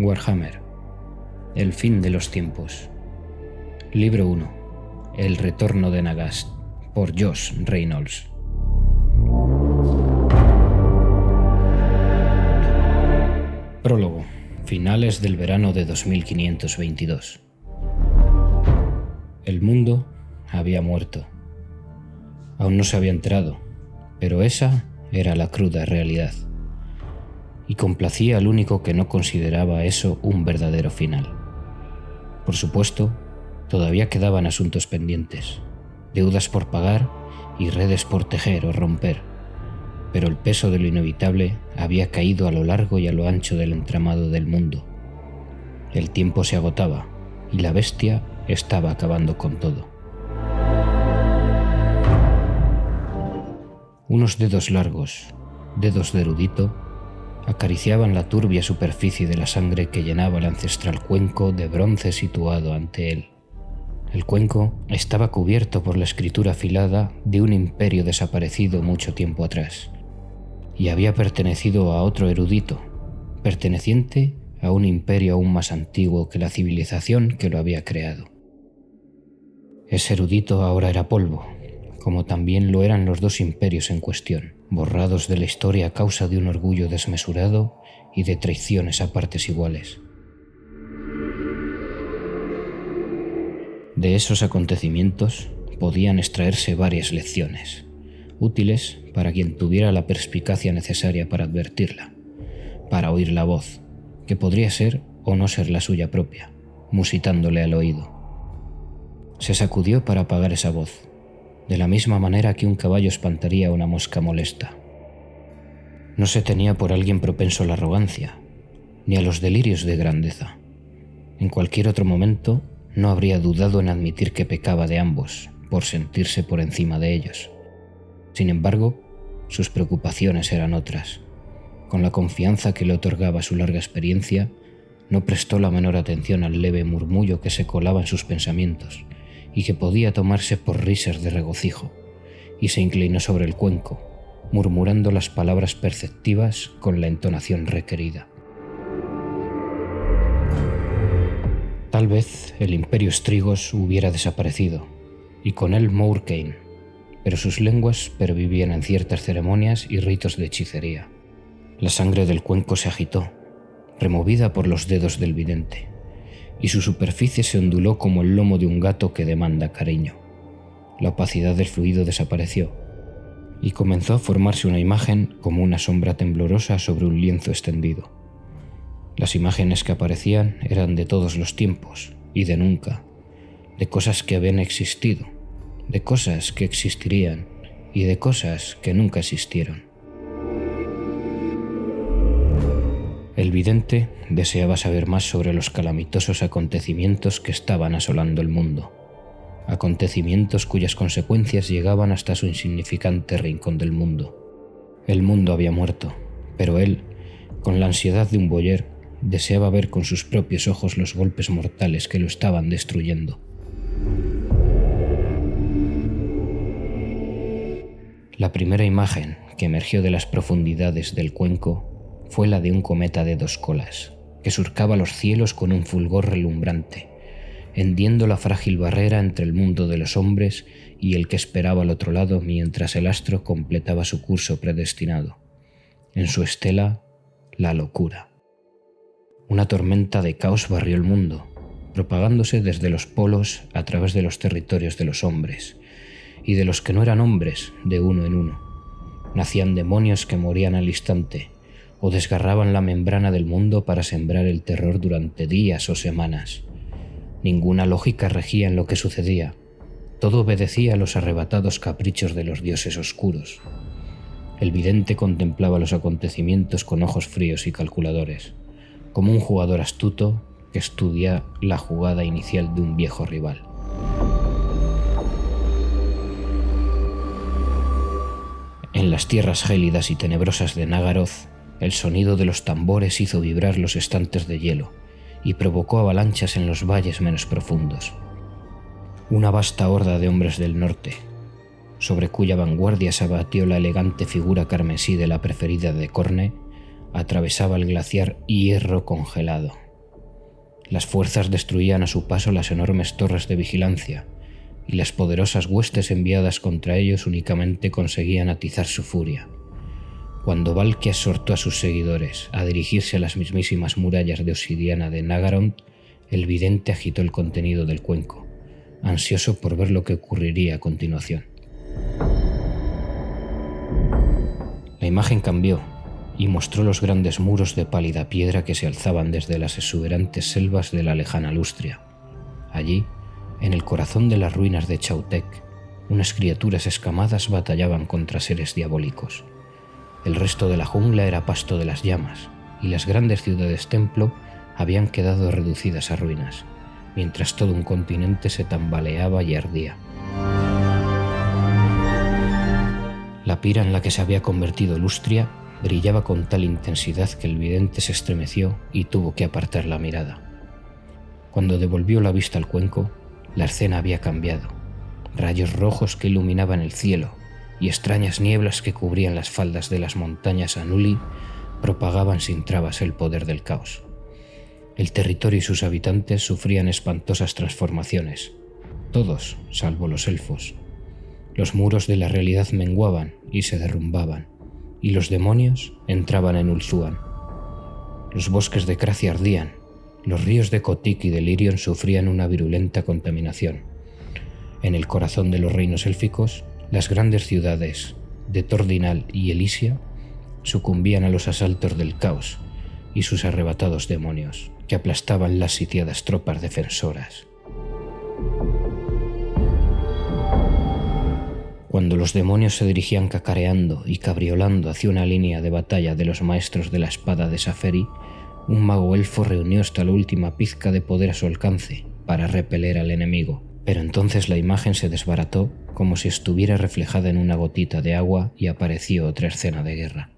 Warhammer. El fin de los tiempos. Libro 1. El retorno de Nagast, por Josh Reynolds. Prólogo. Finales del verano de 2522. El mundo había muerto. Aún no se había enterado, pero esa era la cruda realidad. Y complacía al único que no consideraba eso un verdadero final. Por supuesto, todavía quedaban asuntos pendientes, deudas por pagar y redes por tejer o romper, pero el peso de lo inevitable había caído a lo largo y a lo ancho del entramado del mundo. El tiempo se agotaba y la bestia estaba acabando con todo. Unos dedos largos, dedos de erudito, acariciaban la turbia superficie de la sangre que llenaba el ancestral cuenco de bronce situado ante él. El cuenco estaba cubierto por la escritura afilada de un imperio desaparecido mucho tiempo atrás, y había pertenecido a otro erudito, perteneciente a un imperio aún más antiguo que la civilización que lo había creado. Ese erudito ahora era polvo, como también lo eran los dos imperios en cuestión, borrados de la historia a causa de un orgullo desmesurado y de traiciones a partes iguales. De esos acontecimientos podían extraerse varias lecciones, útiles para quien tuviera la perspicacia necesaria para advertirla, para oír la voz, que podría ser o no ser la suya propia, musitándole al oído. Se sacudió para apagar esa voz, de la misma manera que un caballo espantaría a una mosca molesta. No se tenía por alguien propenso a la arrogancia, ni a los delirios de grandeza. En cualquier otro momento no habría dudado en admitir que pecaba de ambos, por sentirse por encima de ellos. Sin embargo, sus preocupaciones eran otras. Con la confianza que le otorgaba su larga experiencia, no prestó la menor atención al leve murmullo que se colaba en sus pensamientos y que podía tomarse por risas de regocijo, y se inclinó sobre el cuenco, murmurando las palabras perceptivas con la entonación requerida. Tal vez el imperio Strigos hubiera desaparecido, y con él Morhaime, pero sus lenguas pervivían en ciertas ceremonias y ritos de hechicería. La sangre del cuenco se agitó, removida por los dedos del vidente, y su superficie se onduló como el lomo de un gato que demanda cariño. La opacidad del fluido desapareció, y comenzó a formarse una imagen como una sombra temblorosa sobre un lienzo extendido. Las imágenes que aparecían eran de todos los tiempos y de nunca, de cosas que habían existido, de cosas que existirían y de cosas que nunca existieron. El vidente deseaba saber más sobre los calamitosos acontecimientos que estaban asolando el mundo, acontecimientos cuyas consecuencias llegaban hasta su insignificante rincón del mundo. El mundo había muerto, pero él, con la ansiedad de un boyer, deseaba ver con sus propios ojos los golpes mortales que lo estaban destruyendo. La primera imagen que emergió de las profundidades del cuenco fue la de un cometa de 2 colas, que surcaba los cielos con un fulgor relumbrante, hendiendo la frágil barrera entre el mundo de los hombres y el que esperaba al otro lado mientras el astro completaba su curso predestinado. En su estela, la locura. Una tormenta de caos barrió el mundo, propagándose desde los polos a través de los territorios de los hombres, y de los que no eran hombres, de uno en uno. Nacían demonios que morían al instante, o desgarraban la membrana del mundo para sembrar el terror durante días o semanas. Ninguna lógica regía en lo que sucedía. Todo obedecía a los arrebatados caprichos de los dioses oscuros. El vidente contemplaba los acontecimientos con ojos fríos y calculadores, como un jugador astuto que estudia la jugada inicial de un viejo rival. En las tierras gélidas y tenebrosas de Naggaroth, el sonido de los tambores hizo vibrar los estantes de hielo y provocó avalanchas en los valles menos profundos. Una vasta horda de hombres del norte, sobre cuya vanguardia se abatió la elegante figura carmesí de la preferida de Khorne, atravesaba el glaciar hierro congelado, Las fuerzas destruían a su paso las enormes torres de vigilancia, y las poderosas huestes enviadas contra ellos únicamente conseguían atizar su furia. Cuando Valkia exhortó a sus seguidores a dirigirse a las mismísimas murallas de obsidiana de Naggarond, el vidente agitó el contenido del cuenco, ansioso por ver lo que ocurriría a continuación. La imagen cambió y mostró los grandes muros de pálida piedra que se alzaban desde las exuberantes selvas de la lejana Lustria. Allí, en el corazón de las ruinas de Chautek, unas criaturas escamadas batallaban contra seres diabólicos. El resto de la jungla era pasto de las llamas, y las grandes ciudades templo habían quedado reducidas a ruinas, mientras todo un continente se tambaleaba y ardía. La pira en la que se había convertido Lustria brillaba con tal intensidad que el vidente se estremeció y tuvo que apartar la mirada. Cuando devolvió la vista al cuenco, la escena había cambiado. Rayos rojos que iluminaban el cielo y extrañas nieblas que cubrían las faldas de las montañas Anuli propagaban sin trabas el poder del caos. El territorio y sus habitantes sufrían espantosas transformaciones, todos salvo los elfos. Los muros de la realidad menguaban y se derrumbaban, y los demonios entraban en Ulthuan. Los bosques de Cracia ardían, los ríos de Kotik y de Lirion sufrían una virulenta contaminación. En el corazón de los reinos élficos, las grandes ciudades de Tordinal y Elysia sucumbían a los asaltos del caos y sus arrebatados demonios, que aplastaban las sitiadas tropas defensoras. Cuando los demonios se dirigían cacareando y cabriolando hacia una línea de batalla de los maestros de la espada de Saferi, un mago elfo reunió hasta la última pizca de poder a su alcance para repeler al enemigo, pero entonces la imagen se desbarató como si estuviera reflejada en una gotita de agua y apareció otra escena de guerra.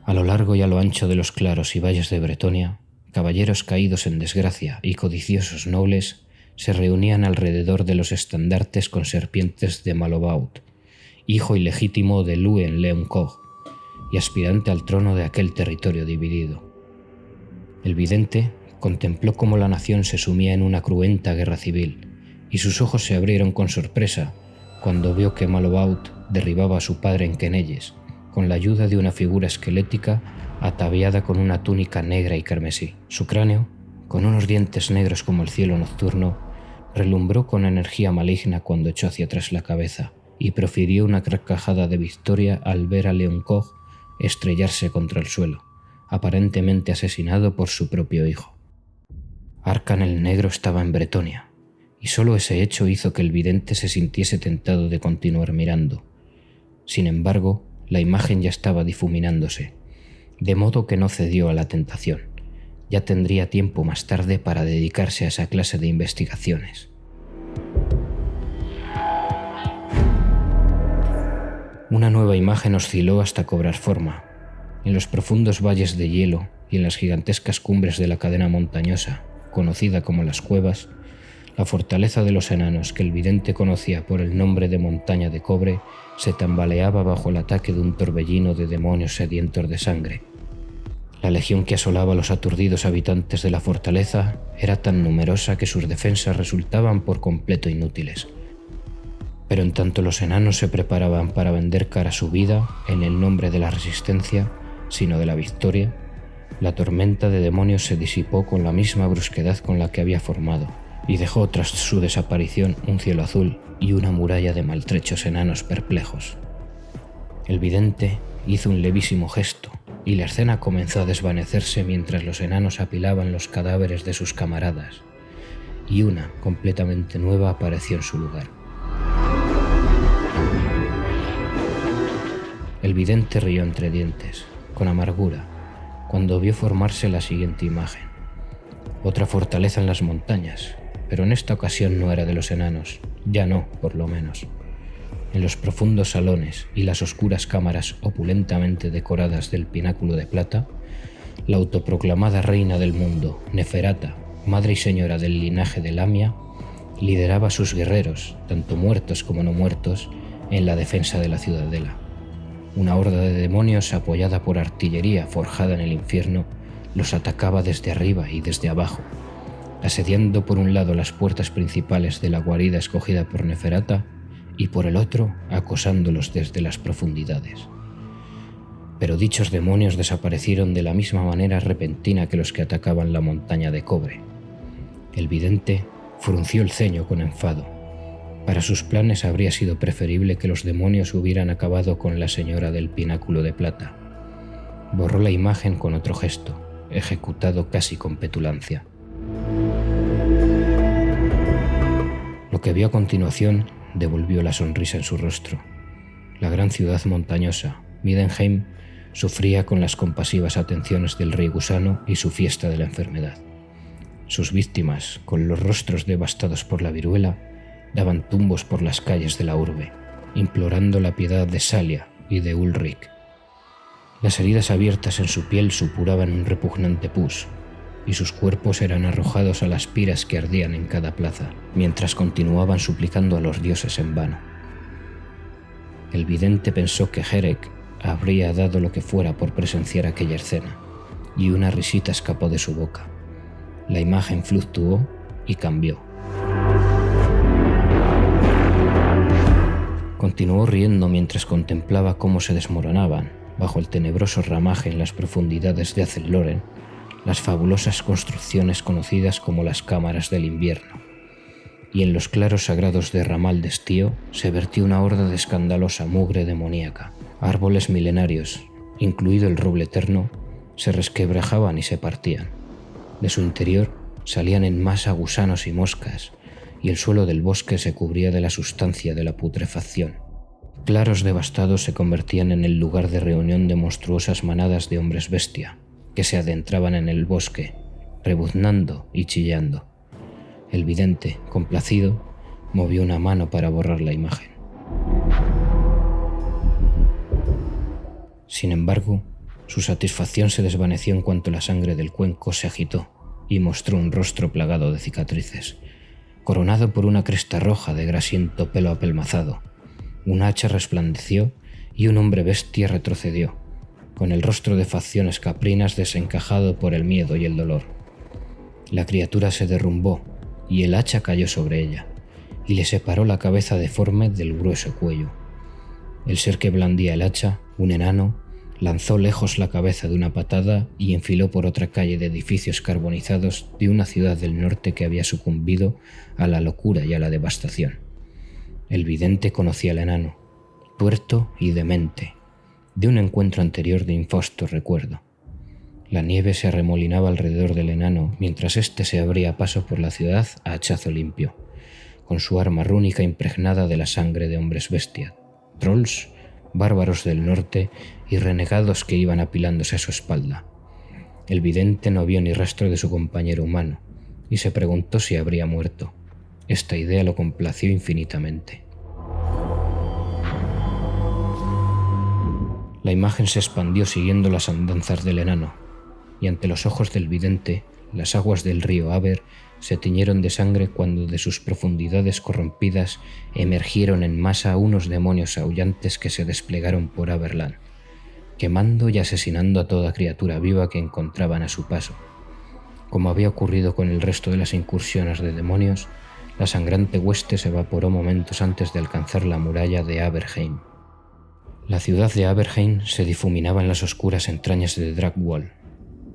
A lo largo y a lo ancho de los claros y valles de Bretonia, caballeros caídos en desgracia y codiciosos nobles se reunían alrededor de los estandartes con serpientes de Malobaut, hijo ilegítimo de Lúen Leoncog y aspirante al trono de aquel territorio dividido. El vidente contempló cómo la nación se sumía en una cruenta guerra civil, y sus ojos se abrieron con sorpresa cuando vio que Malobaut derribaba a su padre en Quenelles, con la ayuda de una figura esquelética ataviada con una túnica negra y carmesí. Su cráneo, con unos dientes negros como el cielo nocturno, relumbró con energía maligna cuando echó hacia atrás la cabeza y profirió una carcajada de victoria al ver a Leoncog estrellarse contra el suelo, aparentemente asesinado por su propio hijo. Arcan el Negro estaba en Bretonia, y solo ese hecho hizo que el vidente se sintiese tentado de continuar mirando. Sin embargo, la imagen ya estaba difuminándose, de modo que no cedió a la tentación. Ya tendría tiempo más tarde para dedicarse a esa clase de investigaciones. Una nueva imagen osciló hasta cobrar forma. En los profundos valles de hielo y en las gigantescas cumbres de la cadena montañosa, conocida como las Cuevas, la fortaleza de los enanos que el vidente conocía por el nombre de Montaña de Cobre se tambaleaba bajo el ataque de un torbellino de demonios sedientos de sangre. La legión que asolaba a los aturdidos habitantes de la fortaleza era tan numerosa que sus defensas resultaban por completo inútiles. Pero en tanto los enanos se preparaban para vender cara su vida en el nombre de la resistencia, sino de la victoria, la tormenta de demonios se disipó con la misma brusquedad con la que había formado, y dejó tras su desaparición un cielo azul y una muralla de maltrechos enanos perplejos. El vidente hizo un levísimo gesto, y la escena comenzó a desvanecerse mientras los enanos apilaban los cadáveres de sus camaradas, y una completamente nueva apareció en su lugar. El vidente rió entre dientes, con amargura, cuando vio formarse la siguiente imagen. Otra fortaleza en las montañas, pero en esta ocasión no era de los enanos, ya no, por lo menos. En los profundos salones y las oscuras cámaras opulentamente decoradas del pináculo de plata, la autoproclamada reina del mundo, Neferata, madre y señora del linaje de Lamia, lideraba a sus guerreros, tanto muertos como no muertos, en la defensa de la ciudadela. Una horda de demonios apoyada por artillería forjada en el infierno los atacaba desde arriba y desde abajo, asediando por un lado las puertas principales de la guarida escogida por Neferata y por el otro acosándolos desde las profundidades. Pero dichos demonios desaparecieron de la misma manera repentina que los que atacaban la montaña de cobre. El vidente frunció el ceño con enfado. Para sus planes habría sido preferible que los demonios hubieran acabado con la señora del pináculo de plata. Borró la imagen con otro gesto, ejecutado casi con petulancia. Lo que vio a continuación devolvió la sonrisa en su rostro. La gran ciudad montañosa, Middenheim, sufría con las compasivas atenciones del rey gusano y su fiesta de la enfermedad. Sus víctimas, con los rostros devastados por la viruela, daban tumbos por las calles de la urbe, implorando la piedad de Salia y de Ulrich. Las heridas abiertas en su piel supuraban un repugnante pus, y sus cuerpos eran arrojados a las piras que ardían en cada plaza, mientras continuaban suplicando a los dioses en vano. El vidente pensó que Herek habría dado lo que fuera por presenciar aquella escena, y una risita escapó de su boca. La imagen fluctuó y cambió. Continuó riendo mientras contemplaba cómo se desmoronaban, bajo el tenebroso ramaje en las profundidades de Azelloren, las fabulosas construcciones conocidas como las cámaras del invierno, y en los claros sagrados de Ramal de Estío se vertió una horda de escandalosa mugre demoníaca. Árboles milenarios, incluido el roble eterno, se resquebrajaban y se partían. De su interior salían en masa gusanos y moscas, y el suelo del bosque se cubría de la sustancia de la putrefacción. Claros devastados se convertían en el lugar de reunión de monstruosas manadas de hombres bestia, que se adentraban en el bosque, rebuznando y chillando. El vidente, complacido, movió una mano para borrar la imagen. Sin embargo, su satisfacción se desvaneció en cuanto la sangre del cuenco se agitó y mostró un rostro plagado de cicatrices, coronado por una cresta roja de grasiento pelo apelmazado. Un hacha resplandeció y un hombre bestia retrocedió, con el rostro de facciones caprinas desencajado por el miedo y el dolor. La criatura se derrumbó y el hacha cayó sobre ella, y le separó la cabeza deforme del grueso cuello. El ser que blandía el hacha, un enano, lanzó lejos la cabeza de una patada y enfiló por otra calle de edificios carbonizados de una ciudad del norte que había sucumbido a la locura y a la devastación. El vidente conocía al enano, tuerto y demente, de un encuentro anterior de infausto recuerdo. La nieve se arremolinaba alrededor del enano mientras éste se abría paso por la ciudad a hachazo limpio, con su arma rúnica impregnada de la sangre de hombres bestia, trolls, bárbaros del norte y renegados que iban apilándose a su espalda. El vidente no vio ni rastro de su compañero humano y se preguntó si habría muerto. Esta idea lo complació infinitamente. La imagen se expandió siguiendo las andanzas del enano, y ante los ojos del vidente, las aguas del río Aber se tiñeron de sangre cuando de sus profundidades corrompidas emergieron en masa unos demonios aullantes que se desplegaron por Aberland, quemando y asesinando a toda criatura viva que encontraban a su paso. Como había ocurrido con el resto de las incursiones de demonios, la sangrante hueste se evaporó momentos antes de alcanzar la muralla de Aberheim. La ciudad de Aberheim se difuminaba en las oscuras entrañas de Dragwall.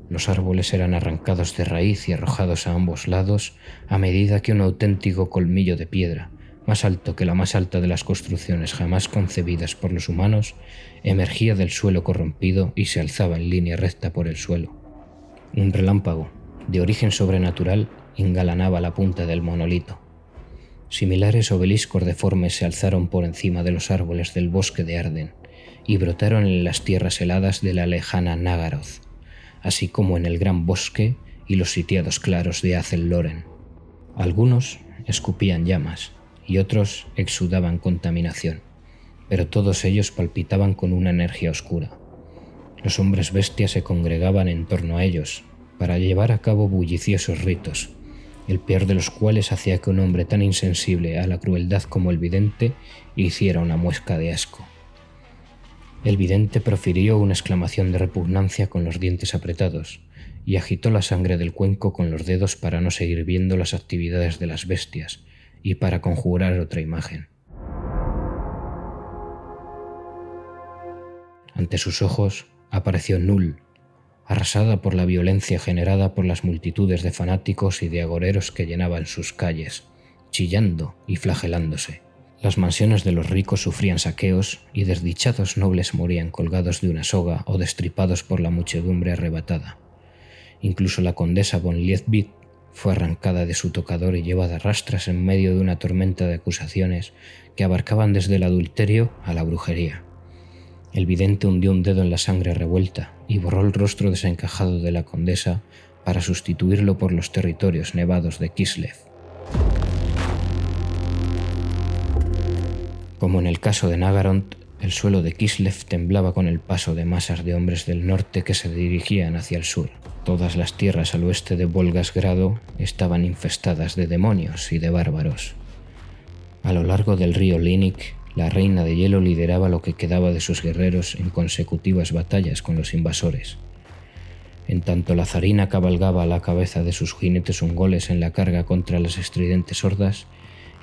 Los árboles eran arrancados de raíz y arrojados a ambos lados a medida que un auténtico colmillo de piedra, más alto que la más alta de las construcciones jamás concebidas por los humanos, emergía del suelo corrompido y se alzaba en línea recta por el suelo. Un relámpago, de origen sobrenatural, engalanaba la punta del monolito. Similares obeliscos deformes se alzaron por encima de los árboles del bosque de Arden y brotaron en las tierras heladas de la lejana Nagaroth, así como en el gran bosque y los sitiados claros de Azelloren. Algunos escupían llamas y otros exudaban contaminación, pero todos ellos palpitaban con una energía oscura. Los hombres bestias se congregaban en torno a ellos para llevar a cabo bulliciosos ritos, el peor de los cuales hacía que un hombre tan insensible a la crueldad como el vidente hiciera una muesca de asco. El vidente profirió una exclamación de repugnancia con los dientes apretados y agitó la sangre del cuenco con los dedos para no seguir viendo las actividades de las bestias y para conjurar otra imagen. Ante sus ojos apareció Null, arrasada por la violencia generada por las multitudes de fanáticos y de agoreros que llenaban sus calles, chillando y flagelándose. Las mansiones de los ricos sufrían saqueos y desdichados nobles morían colgados de una soga o destripados por la muchedumbre arrebatada. Incluso la condesa von Liebknecht fue arrancada de su tocador y llevada a rastras en medio de una tormenta de acusaciones que abarcaban desde el adulterio a la brujería. El vidente hundió un dedo en la sangre revuelta y borró el rostro desencajado de la condesa para sustituirlo por los territorios nevados de Kislev. Como en el caso de Naggarond, el suelo de Kislev temblaba con el paso de masas de hombres del norte que se dirigían hacia el sur. Todas las tierras al oeste de Volgasgrado estaban infestadas de demonios y de bárbaros. A lo largo del río Linik, la reina de hielo lideraba lo que quedaba de sus guerreros en consecutivas batallas con los invasores. En tanto la zarina cabalgaba a la cabeza de sus jinetes ungoles en la carga contra las estridentes hordas,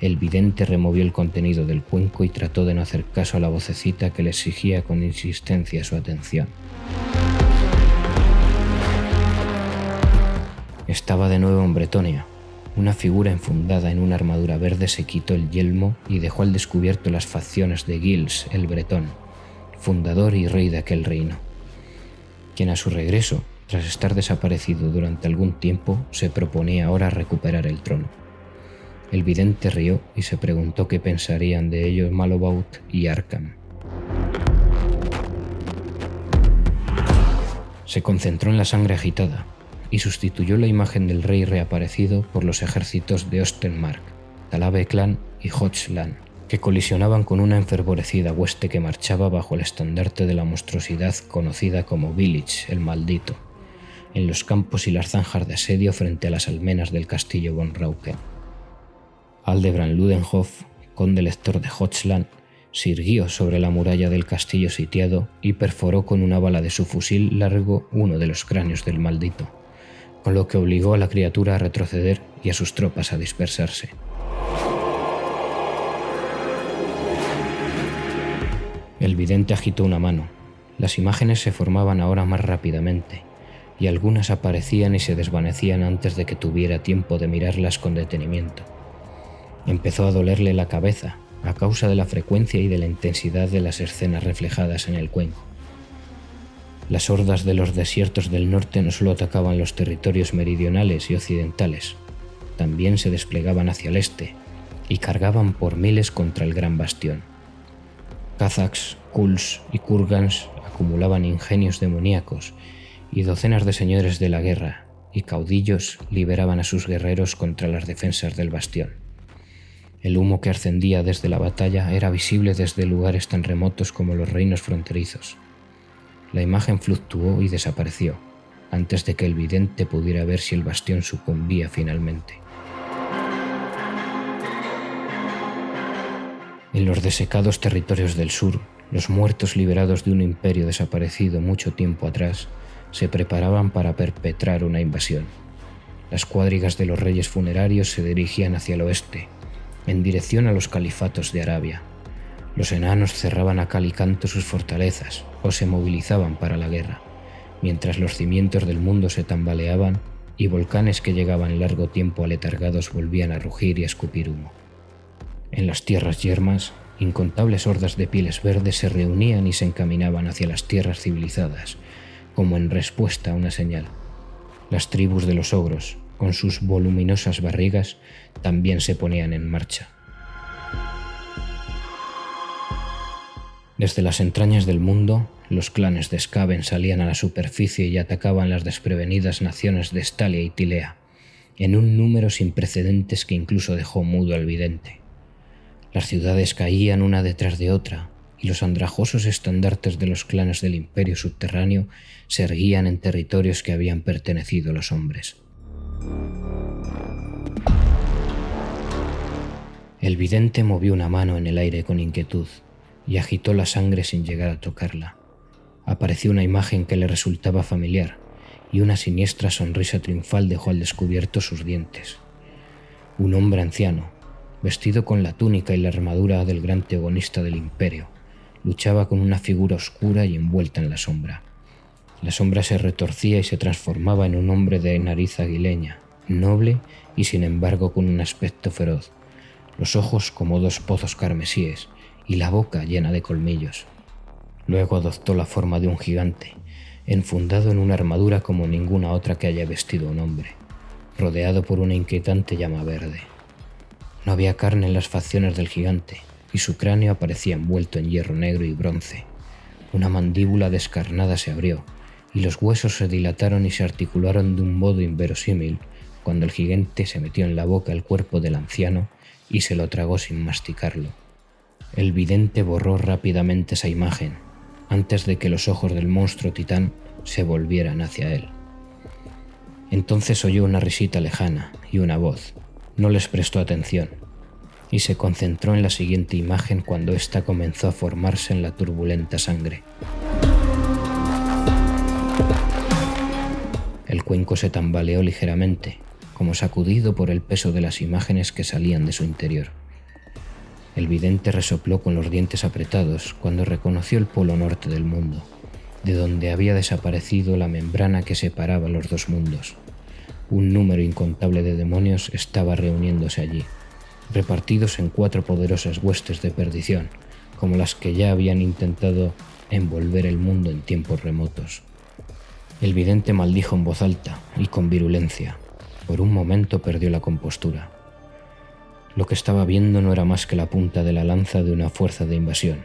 el vidente removió el contenido del cuenco y trató de no hacer caso a la vocecita que le exigía con insistencia su atención. Estaba de nuevo en Bretonia. Una figura enfundada en una armadura verde se quitó el yelmo y dejó al descubierto las facciones de Giles el Bretón, fundador y rey de aquel reino, quien a su regreso, tras estar desaparecido durante algún tiempo, se proponía ahora recuperar el trono. El vidente rió y se preguntó qué pensarían de ellos Malobaut y Arkham. Se concentró en la sangre agitada y sustituyó la imagen del rey reaparecido por los ejércitos de Ostermark, Talabe Clan y Hochland, que colisionaban con una enfervorecida hueste que marchaba bajo el estandarte de la monstruosidad conocida como Village el Maldito, en los campos y las zanjas de asedio frente a las almenas del castillo von Rauken. Aldebrand Ludenhoff, conde lector de Hochland, se irguió sobre la muralla del castillo sitiado y perforó con una bala de su fusil largo uno de los cráneos del maldito, con lo que obligó a la criatura a retroceder y a sus tropas a dispersarse. El vidente agitó una mano. Las imágenes se formaban ahora más rápidamente, y algunas aparecían y se desvanecían antes de que tuviera tiempo de mirarlas con detenimiento. Empezó a dolerle la cabeza a causa de la frecuencia y de la intensidad de las escenas reflejadas en el cuenco. Las hordas de los desiertos del norte no solo atacaban los territorios meridionales y occidentales, también se desplegaban hacia el este y cargaban por miles contra el gran bastión. Kazaks, Kuls y Kurgans acumulaban ingenios demoníacos y docenas de señores de la guerra y caudillos liberaban a sus guerreros contra las defensas del bastión. El humo que ascendía desde la batalla era visible desde lugares tan remotos como los reinos fronterizos. La imagen fluctuó y desapareció, antes de que el vidente pudiera ver si el bastión sucumbía finalmente. En los desecados territorios del sur, los muertos liberados de un imperio desaparecido mucho tiempo atrás se preparaban para perpetrar una invasión. Las cuadrigas de los reyes funerarios se dirigían hacia el oeste, en dirección a los califatos de Arabia. Los enanos cerraban a cal y canto sus fortalezas o se movilizaban para la guerra, mientras los cimientos del mundo se tambaleaban y volcanes que llegaban largo tiempo aletargados volvían a rugir y a escupir humo. En las tierras yermas, incontables hordas de pieles verdes se reunían y se encaminaban hacia las tierras civilizadas, como en respuesta a una señal. Las tribus de los ogros, con sus voluminosas barrigas, también se ponían en marcha. Desde las entrañas del mundo, los clanes de Skaven salían a la superficie y atacaban las desprevenidas naciones de Stalia y Tilea, en un número sin precedentes que incluso dejó mudo al vidente. Las ciudades caían una detrás de otra, y los andrajosos estandartes de los clanes del imperio subterráneo se erguían en territorios que habían pertenecido a los hombres. El vidente movió una mano en el aire con inquietud, y agitó la sangre sin llegar a tocarla. Apareció una imagen que le resultaba familiar, y una siniestra sonrisa triunfal dejó al descubierto sus dientes. Un hombre anciano, vestido con la túnica y la armadura del gran teogonista del imperio, luchaba con una figura oscura y envuelta en la sombra. La sombra se retorcía y se transformaba en un hombre de nariz aguileña, noble y sin embargo con un aspecto feroz, los ojos como dos pozos carmesíes y la boca llena de colmillos. Luego adoptó la forma de un gigante, enfundado en una armadura como ninguna otra que haya vestido un hombre, rodeado por una inquietante llama verde. No había carne en las facciones del gigante, y su cráneo aparecía envuelto en hierro negro y bronce. Una mandíbula descarnada se abrió, y los huesos se dilataron y se articularon de un modo inverosímil cuando el gigante se metió en la boca el cuerpo del anciano y se lo tragó sin masticarlo. El vidente borró rápidamente esa imagen, antes de que los ojos del monstruo titán se volvieran hacia él. Entonces oyó una risita lejana y una voz. No les prestó atención y se concentró en la siguiente imagen cuando ésta comenzó a formarse en la turbulenta sangre. El cuenco se tambaleó ligeramente, como sacudido por el peso de las imágenes que salían de su interior. El vidente resopló con los dientes apretados cuando reconoció el polo norte del mundo, de donde había desaparecido la membrana que separaba los dos mundos. Un número incontable de demonios estaba reuniéndose allí, repartidos en 4 poderosas huestes de perdición, como las que ya habían intentado envolver el mundo en tiempos remotos. El vidente maldijo en voz alta y con virulencia. Por un momento perdió la compostura. Lo que estaba viendo no era más que la punta de la lanza de una fuerza de invasión,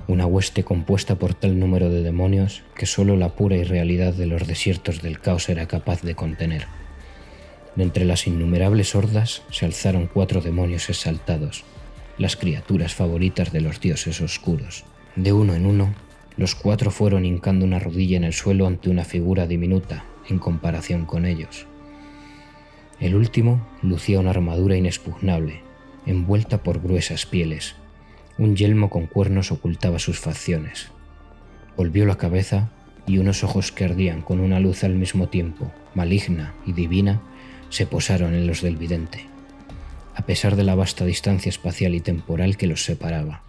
una hueste compuesta por tal número de demonios que solo la pura irrealidad de los desiertos del caos era capaz de contener. De entre las innumerables hordas se alzaron 4 demonios exaltados, las criaturas favoritas de los dioses oscuros. De uno en uno, los 4 fueron hincando una rodilla en el suelo ante una figura diminuta en comparación con ellos. El último lucía una armadura inexpugnable, envuelta por gruesas pieles. Un yelmo con cuernos ocultaba sus facciones. Volvió la cabeza y unos ojos que ardían con una luz al mismo tiempo maligna y divina se posaron en los del vidente, a pesar de la vasta distancia espacial y temporal que los separaba.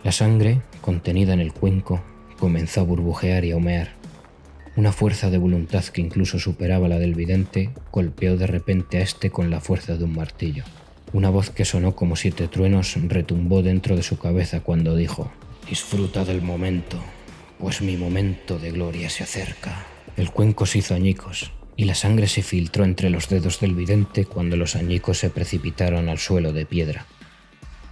La sangre, contenida en el cuenco, comenzó a burbujear y a humear. Una fuerza de voluntad que incluso superaba la del vidente golpeó de repente a este con la fuerza de un martillo. Una voz que sonó como 7 truenos retumbó dentro de su cabeza cuando dijo: «Disfruta del momento, pues mi momento de gloria se acerca». El cuenco se hizo añicos y la sangre se filtró entre los dedos del vidente cuando los añicos se precipitaron al suelo de piedra.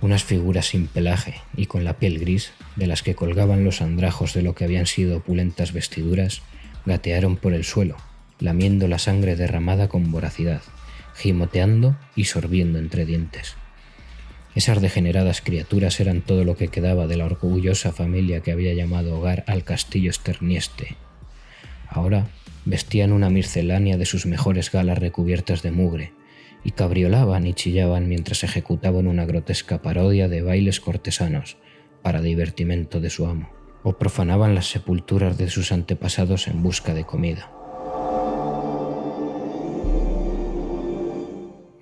Unas figuras sin pelaje y con la piel gris, de las que colgaban los andrajos de lo que habían sido opulentas vestiduras, gatearon por el suelo, lamiendo la sangre derramada con voracidad, gimoteando y sorbiendo entre dientes. Esas degeneradas criaturas eran todo lo que quedaba de la orgullosa familia que había llamado hogar al castillo Sternieste. Ahora vestían una miscelánea de sus mejores galas recubiertas de mugre, y cabriolaban y chillaban mientras ejecutaban una grotesca parodia de bailes cortesanos para divertimento de su amo, o profanaban las sepulturas de sus antepasados en busca de comida.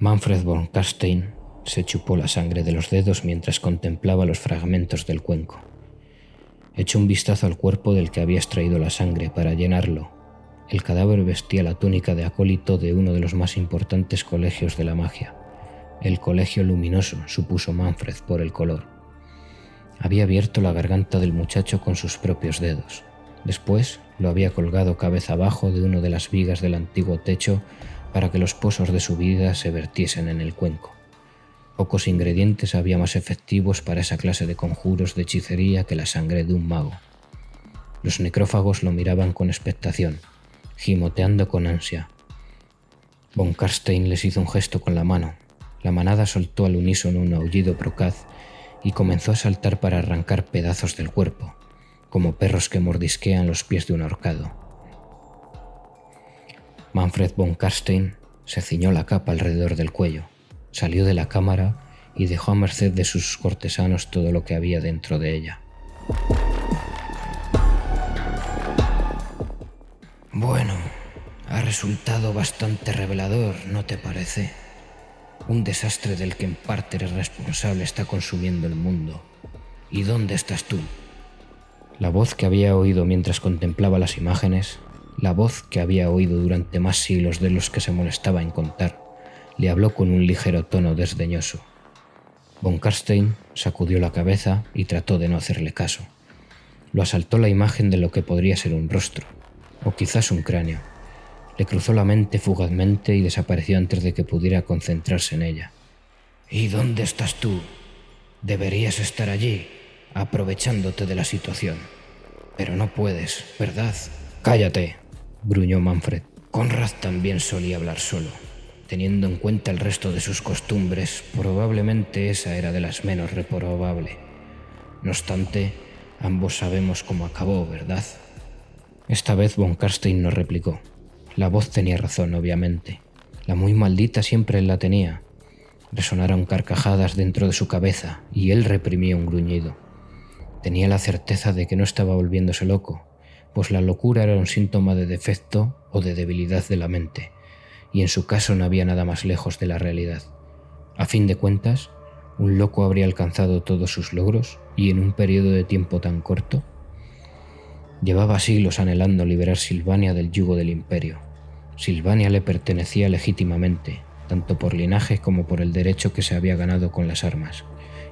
Manfred von Carstein se chupó la sangre de los dedos mientras contemplaba los fragmentos del cuenco. Echó un vistazo al cuerpo del que había extraído la sangre para llenarlo. El cadáver vestía la túnica de acólito de uno de los más importantes colegios de la magia. El Colegio Luminoso, supuso Manfred por el color. Había abierto la garganta del muchacho con sus propios dedos. Después lo había colgado cabeza abajo de una de las vigas del antiguo techo para que los pozos de su vida se vertiesen en el cuenco. Pocos ingredientes había más efectivos para esa clase de conjuros de hechicería que la sangre de un mago. Los necrófagos lo miraban con expectación, gimoteando con ansia. Von Carstein les hizo un gesto con la mano. La manada soltó al unísono un aullido procaz y comenzó a saltar para arrancar pedazos del cuerpo, como perros que mordisquean los pies de un ahorcado. Manfred von Carstein se ciñó la capa alrededor del cuello, salió de la cámara y dejó a merced de sus cortesanos todo lo que había dentro de ella. Bueno, ha resultado bastante revelador, ¿no te parece? Un desastre del que en parte eres responsable está consumiendo el mundo. ¿Y dónde estás tú? La voz que había oído mientras contemplaba las imágenes, la voz que había oído durante más siglos de los que se molestaba en contar, le habló con un ligero tono desdeñoso. Von Karstein sacudió la cabeza y trató de no hacerle caso. Lo asaltó la imagen de lo que podría ser un rostro, o quizás un cráneo. Le cruzó la mente fugazmente y desapareció antes de que pudiera concentrarse en ella. ¿Y dónde estás tú? Deberías estar allí, aprovechándote de la situación. Pero no puedes, ¿verdad? ¡Cállate!, gruñó Manfred. Conrad también solía hablar solo. Teniendo en cuenta el resto de sus costumbres, probablemente esa era de las menos reprobable. No obstante, ambos sabemos cómo acabó, ¿verdad? Esta vez Von Karstein no replicó. La voz tenía razón, obviamente. La muy maldita siempre la tenía. Resonaron carcajadas dentro de su cabeza y él reprimió un gruñido. Tenía la certeza de que no estaba volviéndose loco, pues la locura era un síntoma de defecto o de debilidad de la mente, y en su caso no había nada más lejos de la realidad. A fin de cuentas, un loco habría alcanzado todos sus logros y en un periodo de tiempo tan corto. Llevaba siglos anhelando liberar Silvania del yugo del imperio. Silvania le pertenecía legítimamente, tanto por linaje como por el derecho que se había ganado con las armas,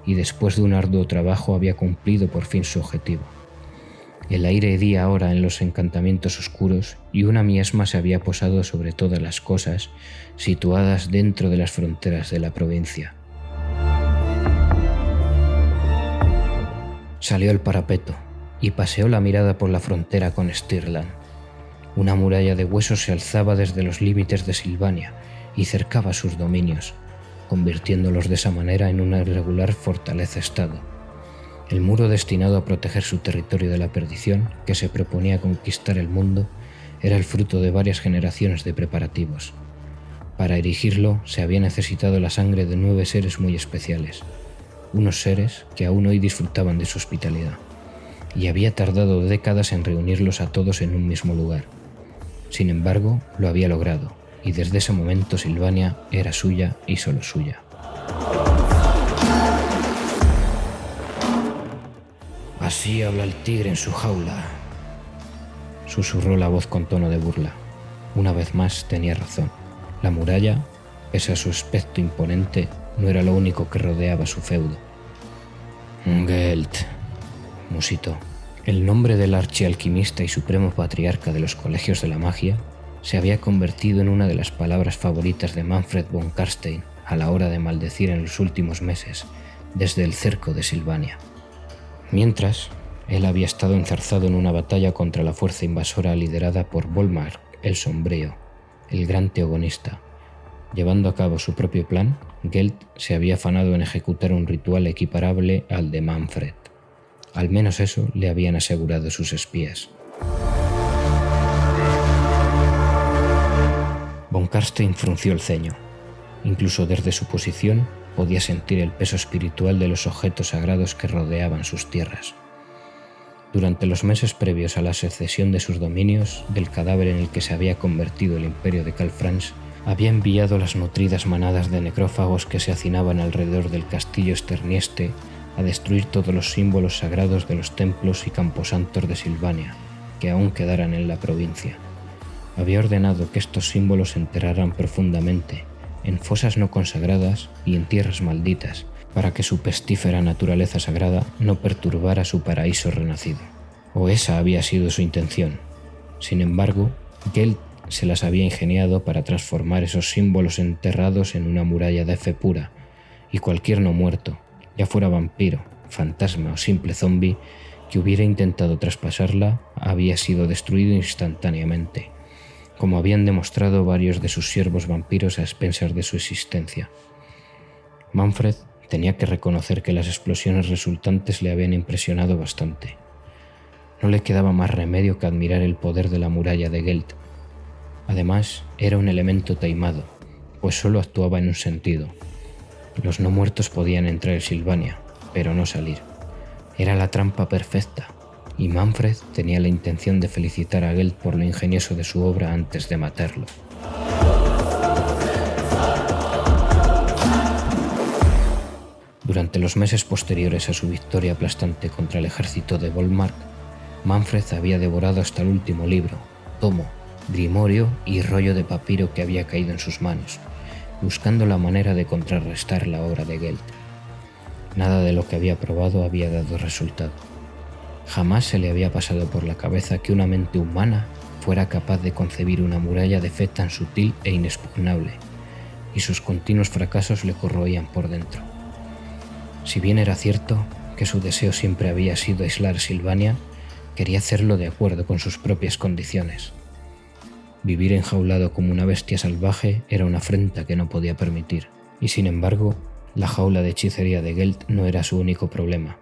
y después de un arduo trabajo había cumplido por fin su objetivo. El aire hedía ahora en los encantamientos oscuros y una miasma se había posado sobre todas las cosas situadas dentro de las fronteras de la provincia. Salió al parapeto y paseó la mirada por la frontera con Stirland. Una muralla de huesos se alzaba desde los límites de Silvania y cercaba sus dominios, convirtiéndolos de esa manera en una irregular fortaleza-estado. El muro destinado a proteger su territorio de la perdición, que se proponía conquistar el mundo, era el fruto de varias generaciones de preparativos. Para erigirlo se había necesitado la sangre de 9 seres muy especiales, unos seres que aún hoy disfrutaban de su hospitalidad, y había tardado décadas en reunirlos a todos en un mismo lugar. Sin embargo, lo había logrado, y desde ese momento Silvania era suya y solo suya. Así habla el tigre en su jaula, susurró la voz con tono de burla. Una vez más tenía razón. La muralla, pese a su aspecto imponente, no era lo único que rodeaba su feudo. Gelt, musitó. El nombre del archialquimista y supremo patriarca de los colegios de la magia se había convertido en una de las palabras favoritas de Manfred von Karstein a la hora de maldecir en los últimos meses, desde el cerco de Silvania. Mientras, él había estado enzarzado en una batalla contra la fuerza invasora liderada por Volmar el Sombrío, el gran teogonista. Llevando a cabo su propio plan, Gelt se había afanado en ejecutar un ritual equiparable al de Manfred. Al menos eso le habían asegurado sus espías. Von Karstein frunció el ceño. Incluso desde su posición podía sentir el peso espiritual de los objetos sagrados que rodeaban sus tierras. Durante los meses previos a la secesión de sus dominios, del cadáver en el que se había convertido el imperio de Karl Franz, había enviado las nutridas manadas de necrófagos que se hacinaban alrededor del castillo Esternieste a destruir todos los símbolos sagrados de los templos y camposantos de Silvania, que aún quedaran en la provincia. Había ordenado que estos símbolos se enterraran profundamente, en fosas no consagradas y en tierras malditas, para que su pestífera naturaleza sagrada no perturbara su paraíso renacido. O esa había sido su intención. Sin embargo, Gelt se las había ingeniado para transformar esos símbolos enterrados en una muralla de fe pura, y cualquier no muerto, ya fuera vampiro, fantasma o simple zombi, que hubiera intentado traspasarla había sido destruido instantáneamente, como habían demostrado varios de sus siervos vampiros a expensas de su existencia. Manfred tenía que reconocer que las explosiones resultantes le habían impresionado bastante. No le quedaba más remedio que admirar el poder de la muralla de Gelt. Además, era un elemento taimado, pues solo actuaba en un sentido. Los no muertos podían entrar en Silvania, pero no salir. Era la trampa perfecta, y Manfred tenía la intención de felicitar a Gelt por lo ingenioso de su obra antes de matarlo. Durante los meses posteriores a su victoria aplastante contra el ejército de Volmar, Manfred había devorado hasta el último libro, tomo, grimorio y rollo de papiro que había caído en sus manos, buscando la manera de contrarrestar la obra de Gelt. Nada de lo que había probado había dado resultado. Jamás se le había pasado por la cabeza que una mente humana fuera capaz de concebir una muralla de fe tan sutil e inexpugnable, y sus continuos fracasos le corroían por dentro. Si bien era cierto que su deseo siempre había sido aislar Silvania, quería hacerlo de acuerdo con sus propias condiciones. Vivir enjaulado como una bestia salvaje era una afrenta que no podía permitir, y sin embargo, la jaula de hechicería de Gelt no era su único problema.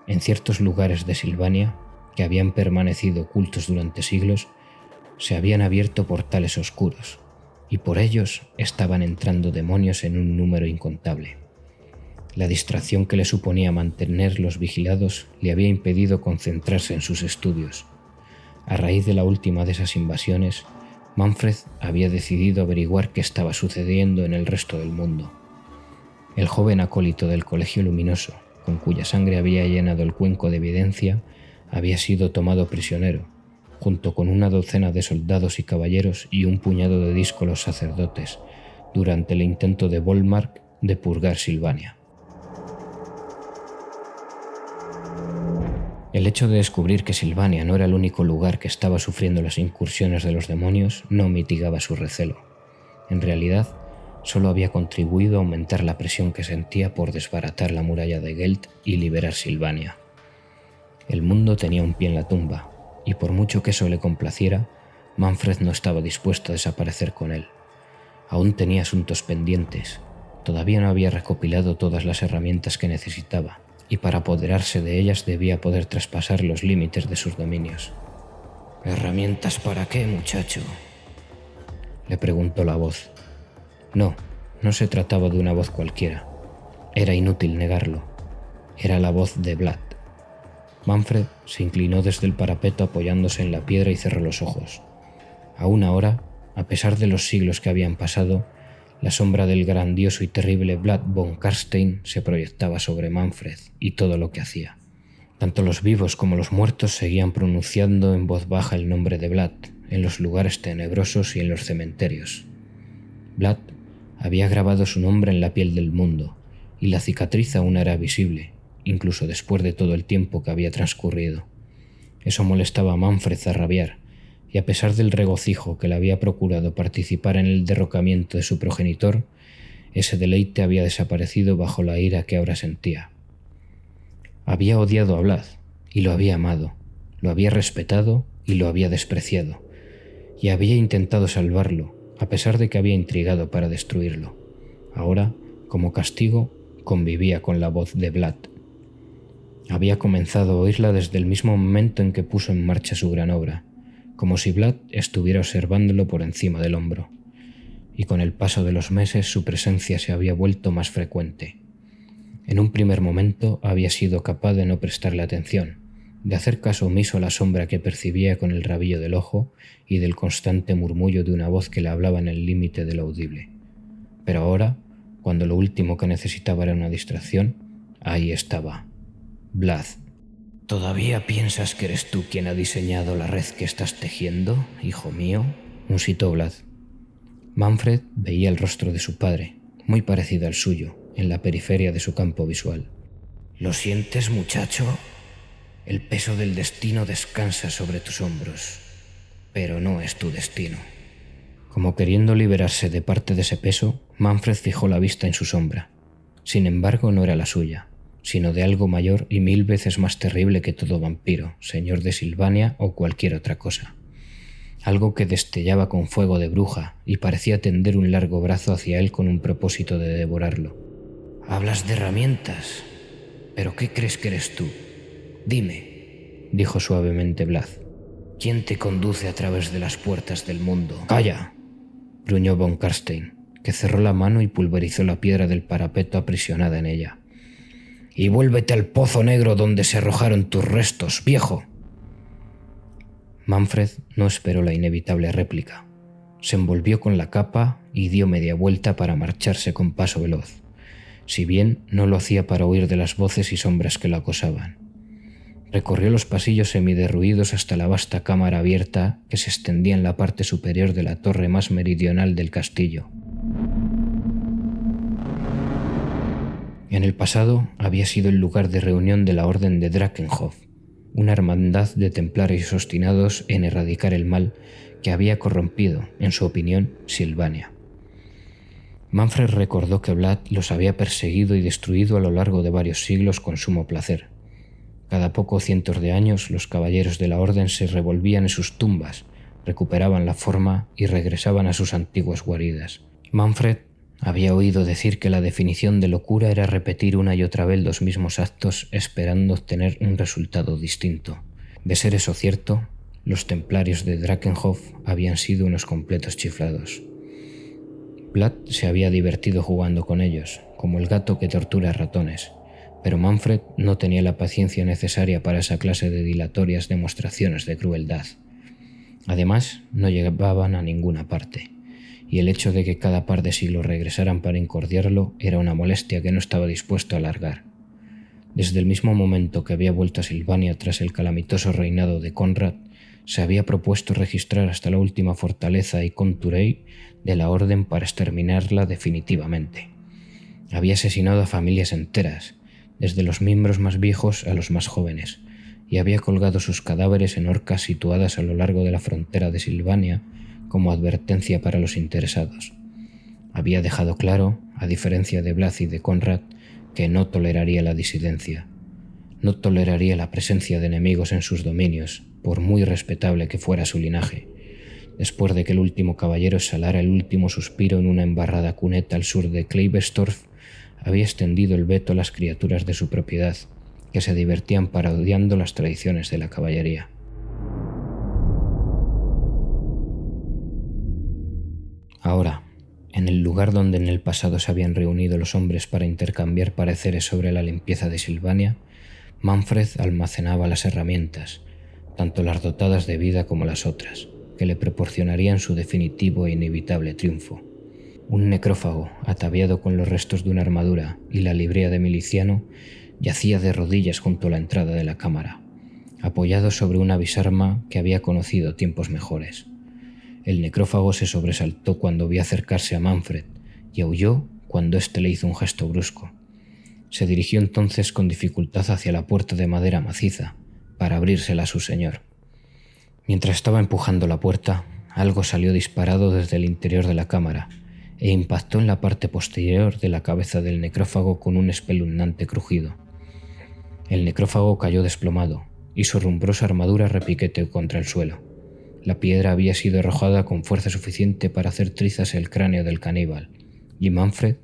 En ciertos lugares de Silvania, que habían permanecido ocultos durante siglos, se habían abierto portales oscuros, y por ellos estaban entrando demonios en un número incontable. La distracción que le suponía mantenerlos vigilados le había impedido concentrarse en sus estudios. A raíz de la última de esas invasiones, Manfred había decidido averiguar qué estaba sucediendo en el resto del mundo. El joven acólito del Colegio Luminoso, con cuya sangre había llenado el cuenco de evidencia, había sido tomado prisionero, junto con una docena de soldados y caballeros y un puñado de díscolos sacerdotes, durante el intento de Volmar de purgar Silvania. El hecho de descubrir que Silvania no era el único lugar que estaba sufriendo las incursiones de los demonios no mitigaba su recelo. En realidad, solo había contribuido a aumentar la presión que sentía por desbaratar la muralla de Gelt y liberar Silvania. El mundo tenía un pie en la tumba, y por mucho que eso le complaciera, Manfred no estaba dispuesto a desaparecer con él. Aún tenía asuntos pendientes, todavía no había recopilado todas las herramientas que necesitaba, y para apoderarse de ellas debía poder traspasar los límites de sus dominios. ¿Herramientas para qué, muchacho?, le preguntó la voz. No se trataba de una voz cualquiera. Era inútil negarlo. Era la voz de Vlad. Manfred se inclinó desde el parapeto apoyándose en la piedra y cerró los ojos. Aún ahora, a pesar de los siglos que habían pasado, la sombra del grandioso y terrible Vlad von Carstein se proyectaba sobre Manfred y todo lo que hacía. Tanto los vivos como los muertos seguían pronunciando en voz baja el nombre de Vlad en los lugares tenebrosos y en los cementerios. Vlad había grabado su nombre en la piel del mundo, y la cicatriz aún era visible, incluso después de todo el tiempo que había transcurrido. Eso molestaba a Manfred a rabiar, y a pesar del regocijo que le había procurado participar en el derrocamiento de su progenitor, ese deleite había desaparecido bajo la ira que ahora sentía. Había odiado a Vlad, y lo había amado, lo había respetado y lo había despreciado, y había intentado salvarlo, a pesar de que había intrigado para destruirlo. Ahora, como castigo, convivía con la voz de Vlad. Había comenzado a oírla desde el mismo momento en que puso en marcha su gran obra, como si Vlad estuviera observándolo por encima del hombro, y con el paso de los meses su presencia se había vuelto más frecuente. En un primer momento había sido capaz de no prestarle atención, de hacer caso omiso a la sombra que percibía con el rabillo del ojo y del constante murmullo de una voz que le hablaba en el límite de lo audible. Pero ahora, cuando lo último que necesitaba era una distracción, ahí estaba, Vlad. ¿Todavía piensas que eres tú quien ha diseñado la red que estás tejiendo, hijo mío?, musitó Vlad. Manfred veía el rostro de su padre, muy parecido al suyo, en la periferia de su campo visual. ¿Lo sientes, muchacho? El peso del destino descansa sobre tus hombros, pero no es tu destino. Como queriendo liberarse de parte de ese peso, Manfred fijó la vista en su sombra. Sin embargo, no era la suya, sino de algo mayor y 1000 veces más terrible que todo vampiro, señor de Silvania o cualquier otra cosa. Algo que destellaba con fuego de bruja y parecía tender un largo brazo hacia él con un propósito de devorarlo. «Hablas de herramientas, pero ¿qué crees que eres tú? Dime», dijo suavemente Vlad. «¿Quién te conduce a través de las puertas del mundo?» «¡Calla!», gruñó von Carstein, que cerró la mano y pulverizó la piedra del parapeto aprisionada en ella. «Y vuélvete al pozo negro donde se arrojaron tus restos, viejo». Manfred no esperó la inevitable réplica. Se envolvió con la capa y dio media vuelta para marcharse con paso veloz, si bien no lo hacía para huir de las voces y sombras que lo acosaban. Recorrió los pasillos semiderruidos hasta la vasta cámara abierta que se extendía en la parte superior de la torre más meridional del castillo. En el pasado había sido el lugar de reunión de la Orden de Drakenhof, una hermandad de templarios obstinados en erradicar el mal que había corrompido, en su opinión, Silvania. Manfred recordó que Vlad los había perseguido y destruido a lo largo de varios siglos con sumo placer. Cada pocos cientos de años los caballeros de la Orden se revolvían en sus tumbas, recuperaban la forma y regresaban a sus antiguas guaridas. Manfred había oído decir que la definición de locura era repetir una y otra vez los mismos actos esperando obtener un resultado distinto. De ser eso cierto, los templarios de Drakenhof habían sido unos completos chiflados. Vlad se había divertido jugando con ellos, como el gato que tortura ratones, pero Manfred no tenía la paciencia necesaria para esa clase de dilatorias demostraciones de crueldad. Además, no llevaban a ninguna parte, y el hecho de que cada par de siglos regresaran para incordiarlo era una molestia que no estaba dispuesto a alargar. Desde el mismo momento que había vuelto a Silvania tras el calamitoso reinado de Conrad, se había propuesto registrar hasta la última fortaleza y Conturei de la Orden para exterminarla definitivamente. Había asesinado a familias enteras, desde los miembros más viejos a los más jóvenes, y había colgado sus cadáveres en horcas situadas a lo largo de la frontera de Silvania como advertencia para los interesados. Había dejado claro, a diferencia de Vlad y de Conrad, que no toleraría la disidencia. No toleraría la presencia de enemigos en sus dominios, por muy respetable que fuera su linaje. Después de que el último caballero exhalara el último suspiro en una embarrada cuneta al sur de Kleiberstorf, había extendido el veto a las criaturas de su propiedad, que se divertían parodiando las tradiciones de la caballería. Ahora, en el lugar donde en el pasado se habían reunido los hombres para intercambiar pareceres sobre la limpieza de Silvania, Manfred almacenaba las herramientas, tanto las dotadas de vida como las otras, que le proporcionarían su definitivo e inevitable triunfo. Un necrófago, ataviado con los restos de una armadura y la librea de miliciano, yacía de rodillas junto a la entrada de la cámara, apoyado sobre una bisarma que había conocido tiempos mejores. El necrófago se sobresaltó cuando vio acercarse a Manfred y aulló cuando éste le hizo un gesto brusco. Se dirigió entonces con dificultad hacia la puerta de madera maciza para abrírsela a su señor. Mientras estaba empujando la puerta, algo salió disparado desde el interior de la cámara e impactó en la parte posterior de la cabeza del necrófago con un espeluznante crujido. El necrófago cayó desplomado y su rumbrosa armadura repiqueteó contra el suelo. La piedra había sido arrojada con fuerza suficiente para hacer trizas el cráneo del caníbal, y Manfred,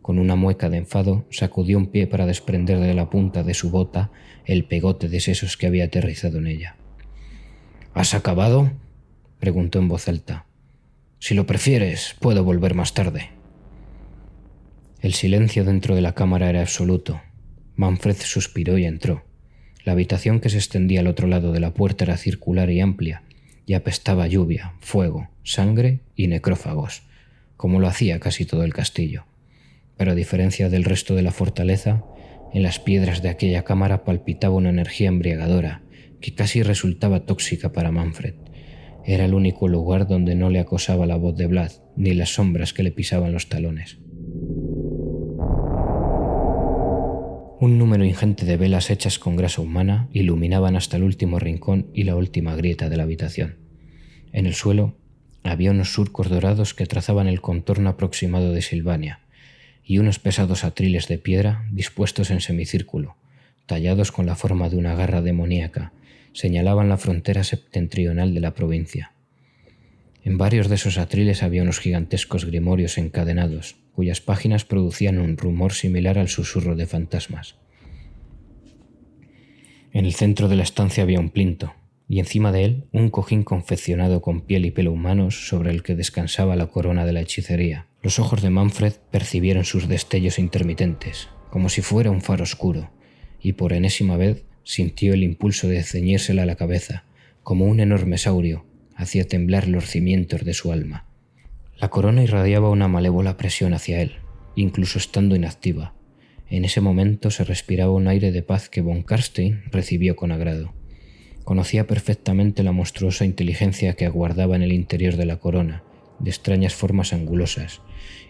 con una mueca de enfado, sacudió un pie para desprender de la punta de su bota el pegote de sesos que había aterrizado en ella. «¿Has acabado?», preguntó en voz alta. «Si lo prefieres, puedo volver más tarde». El silencio dentro de la cámara era absoluto. Manfred suspiró y entró. La habitación que se extendía al otro lado de la puerta era circular y amplia, y apestaba a lluvia, fuego, sangre y necrófagos, como lo hacía casi todo el castillo. Pero a diferencia del resto de la fortaleza, en las piedras de aquella cámara palpitaba una energía embriagadora que casi resultaba tóxica para Manfred. Era el único lugar donde no le acosaba la voz de Vlad ni las sombras que le pisaban los talones. Un número ingente de velas hechas con grasa humana iluminaban hasta el último rincón y la última grieta de la habitación. En el suelo había unos surcos dorados que trazaban el contorno aproximado de Silvania, y unos pesados atriles de piedra dispuestos en semicírculo, tallados con la forma de una garra demoníaca, señalaban la frontera septentrional de la provincia. En varios de esos atriles había unos gigantescos grimorios encadenados, cuyas páginas producían un rumor similar al susurro de fantasmas. En el centro de la estancia había un plinto, y encima de él un cojín confeccionado con piel y pelo humanos sobre el que descansaba la corona de la hechicería, Los ojos de Manfred percibieron sus destellos intermitentes, como si fuera un faro oscuro, y por enésima vez sintió el impulso de ceñírsela a la cabeza, como un enorme saurio hacía temblar los cimientos de su alma. La corona irradiaba una malévola presión hacia él, incluso estando inactiva. En ese momento se respiraba un aire de paz que von Karstein recibió con agrado. Conocía perfectamente la monstruosa inteligencia que aguardaba en el interior de la corona, de extrañas formas angulosas,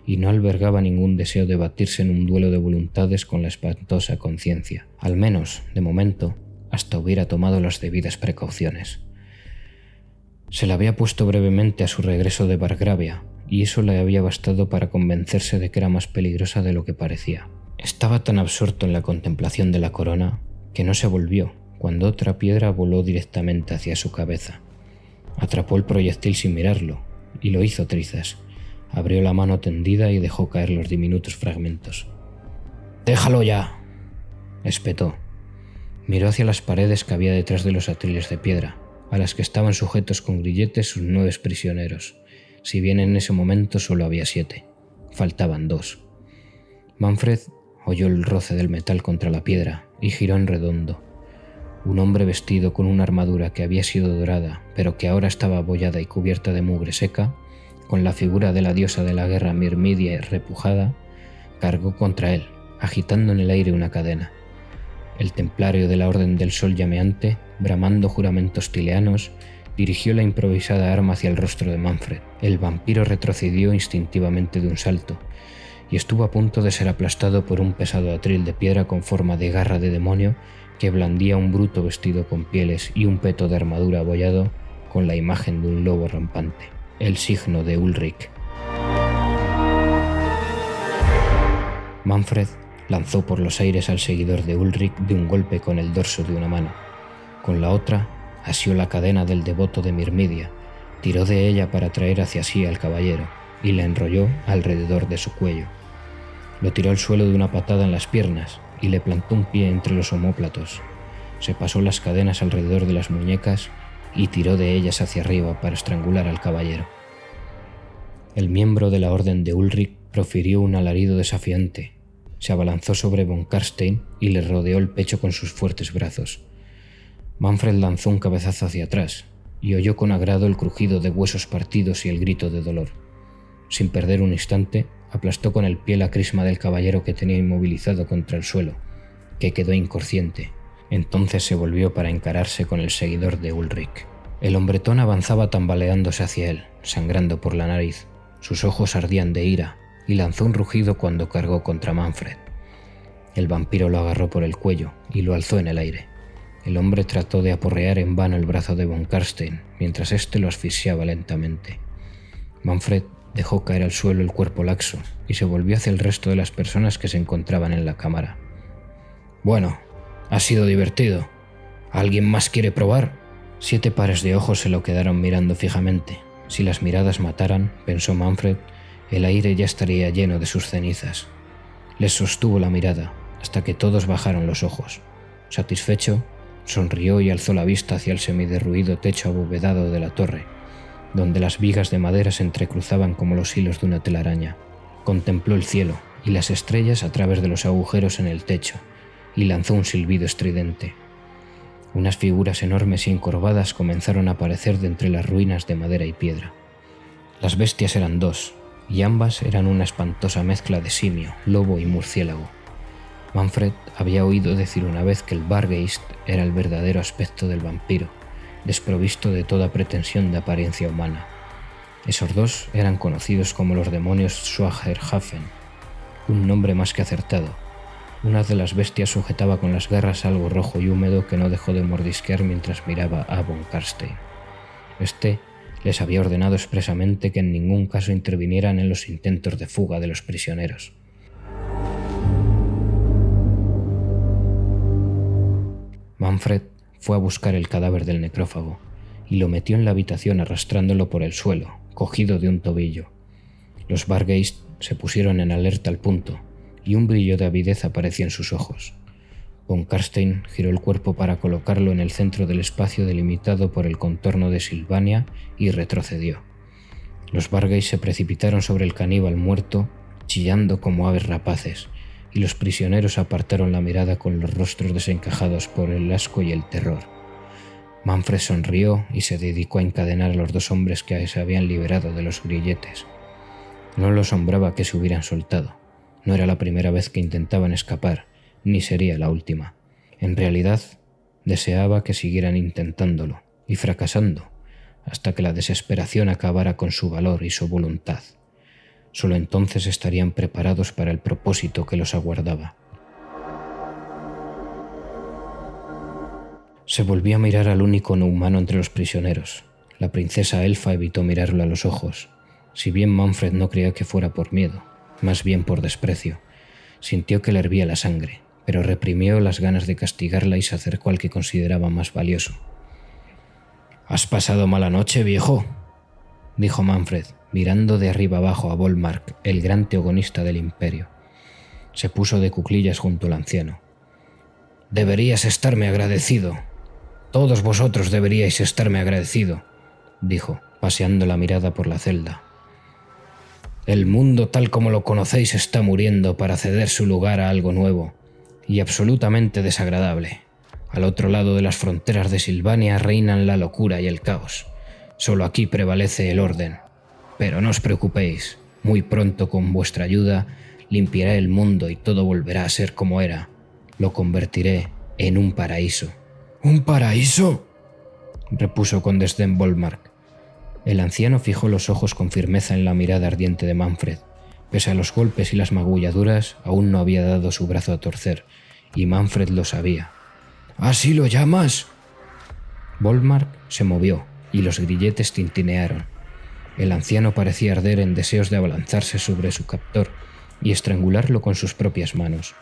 y no albergaba ningún deseo de batirse en un duelo de voluntades con la espantosa conciencia. Al menos, de momento, hasta hubiera tomado las debidas precauciones. Se la había puesto brevemente a su regreso de Bargravia, y eso le había bastado para convencerse de que era más peligrosa de lo que parecía. Estaba tan absorto en la contemplación de la corona que no se volvió cuando otra piedra voló directamente hacia su cabeza. Atrapó el proyectil sin mirarlo, y lo hizo trizas. Abrió la mano tendida y dejó caer los diminutos fragmentos. «¡Déjalo ya!», espetó. Miró hacia las paredes que había detrás de los atriles de piedra, a las que estaban sujetos con grilletes sus 9 prisioneros, si bien en ese momento solo había 7. Faltaban 2. Manfred oyó el roce del metal contra la piedra y giró en redondo. Un hombre vestido con una armadura que había sido dorada, pero que ahora estaba abollada y cubierta de mugre seca, con la figura de la diosa de la guerra Mirmidia repujada, cargó contra él, agitando en el aire una cadena. El templario de la Orden del Sol llameante, bramando juramentos tileanos, dirigió la improvisada arma hacia el rostro de Manfred. El vampiro retrocedió instintivamente de un salto, y estuvo a punto de ser aplastado por un pesado atril de piedra con forma de garra de demonio que blandía un bruto vestido con pieles y un peto de armadura abollado con la imagen de un lobo rampante, el signo de Ulrich. Manfred lanzó por los aires al seguidor de Ulrich de un golpe con el dorso de una mano. Con la otra asió la cadena del devoto de Mirmidia, tiró de ella para traer hacia sí al caballero y la enrolló alrededor de su cuello. Lo tiró al suelo de una patada en las piernas y le plantó un pie entre los omóplatos. Se pasó las cadenas alrededor de las muñecas y tiró de ellas hacia arriba para estrangular al caballero. El miembro de la orden de Ulrich profirió un alarido desafiante, se abalanzó sobre von Karstein y le rodeó el pecho con sus fuertes brazos. Manfred lanzó un cabezazo hacia atrás y oyó con agrado el crujido de huesos partidos y el grito de dolor. Sin perder un instante, aplastó con el pie la crisma del caballero que tenía inmovilizado contra el suelo, que quedó inconsciente. Entonces se volvió para encararse con el seguidor de Ulrich. El hombretón avanzaba tambaleándose hacia él, sangrando por la nariz. Sus ojos ardían de ira y lanzó un rugido cuando cargó contra Manfred. El vampiro lo agarró por el cuello y lo alzó en el aire. El hombre trató de aporrear en vano el brazo de von Karstein mientras éste lo asfixiaba lentamente. Manfred dejó caer al suelo el cuerpo laxo y se volvió hacia el resto de las personas que se encontraban en la cámara. «Bueno, ha sido divertido. ¿Alguien más quiere probar?». 7 pares de ojos se lo quedaron mirando fijamente. Si las miradas mataran, pensó Manfred, el aire ya estaría lleno de sus cenizas. Les sostuvo la mirada hasta que todos bajaron los ojos. Satisfecho, sonrió y alzó la vista hacia el semiderruido techo abovedado de la torre, donde las vigas de madera se entrecruzaban como los hilos de una telaraña. Contempló el cielo y las estrellas a través de los agujeros en el techo, y lanzó un silbido estridente. Unas figuras enormes y encorvadas comenzaron a aparecer de entre las ruinas de madera y piedra. Las bestias eran 2, y ambas eran una espantosa mezcla de simio, lobo y murciélago. Manfred había oído decir una vez que el Bargeist era el verdadero aspecto del vampiro, desprovisto de toda pretensión de apariencia humana. Esos 2 eran conocidos como los demonios Schwagerhafen, un nombre más que acertado. Una de las bestias sujetaba con las garras algo rojo y húmedo que no dejó de mordisquear mientras miraba a von Karstein. Este les había ordenado expresamente que en ningún caso intervinieran en los intentos de fuga de los prisioneros. Manfred fue a buscar el cadáver del necrófago y lo metió en la habitación arrastrándolo por el suelo, cogido de un tobillo. Los Bargeist se pusieron en alerta al punto y un brillo de avidez apareció en sus ojos. Von Karstein giró el cuerpo para colocarlo en el centro del espacio delimitado por el contorno de Silvania y retrocedió. Los Vargays se precipitaron sobre el caníbal muerto, chillando como aves rapaces, y los prisioneros apartaron la mirada con los rostros desencajados por el asco y el terror. Manfred sonrió y se dedicó a encadenar a los dos hombres que se habían liberado de los grilletes. No lo asombraba que se hubieran soltado. No era la primera vez que intentaban escapar, ni sería la última. En realidad, deseaba que siguieran intentándolo y fracasando, hasta que la desesperación acabara con su valor y su voluntad. Solo entonces estarían preparados para el propósito que los aguardaba. Se volvió a mirar al único no humano entre los prisioneros. La princesa elfa evitó mirarlo a los ojos. Si bien Manfred no creía que fuera por miedo, más bien por desprecio, sintió que le hervía la sangre, pero reprimió las ganas de castigarla y se acercó al que consideraba más valioso. «¿Has pasado mala noche, viejo?», dijo Manfred, mirando de arriba abajo a Volmark, el gran teogonista del imperio. Se puso de cuclillas junto al anciano. «Deberías estarme agradecido. Todos vosotros deberíais estarme agradecido», dijo, paseando la mirada por la celda. «El mundo tal como lo conocéis está muriendo para ceder su lugar a algo nuevo y absolutamente desagradable. Al otro lado de las fronteras de Silvania reinan la locura y el caos. Solo aquí prevalece el orden. Pero no os preocupéis, muy pronto con vuestra ayuda limpiaré el mundo y todo volverá a ser como era. Lo convertiré en un paraíso». «¿Un paraíso?», repuso con desdén Volmark. El anciano fijó los ojos con firmeza en la mirada ardiente de Manfred. Pese a los golpes y las magulladuras, aún no había dado su brazo a torcer, y Manfred lo sabía. «¿Así lo llamas?». Volmark se movió, y los grilletes tintinearon. El anciano parecía arder en deseos de abalanzarse sobre su captor y estrangularlo con sus propias manos.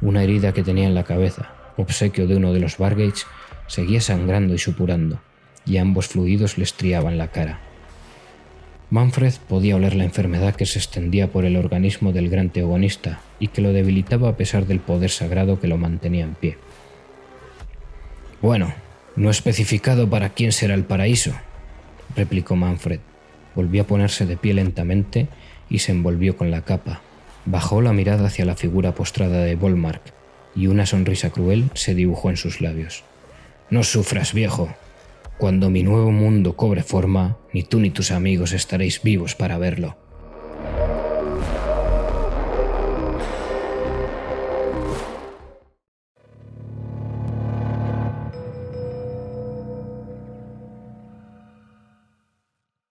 Una herida que tenía en la cabeza, obsequio de uno de los Vargays, seguía sangrando y supurando, y ambos fluidos le estriaban la cara. Manfred podía oler la enfermedad que se extendía por el organismo del gran teogonista y que lo debilitaba a pesar del poder sagrado que lo mantenía en pie. «Bueno, no he especificado para quién será el paraíso», replicó Manfred. Volvió a ponerse de pie lentamente y se envolvió con la capa. Bajó la mirada hacia la figura postrada de Volmark y una sonrisa cruel se dibujó en sus labios. «No sufras, viejo. Cuando mi nuevo mundo cobre forma, ni tú ni tus amigos estaréis vivos para verlo.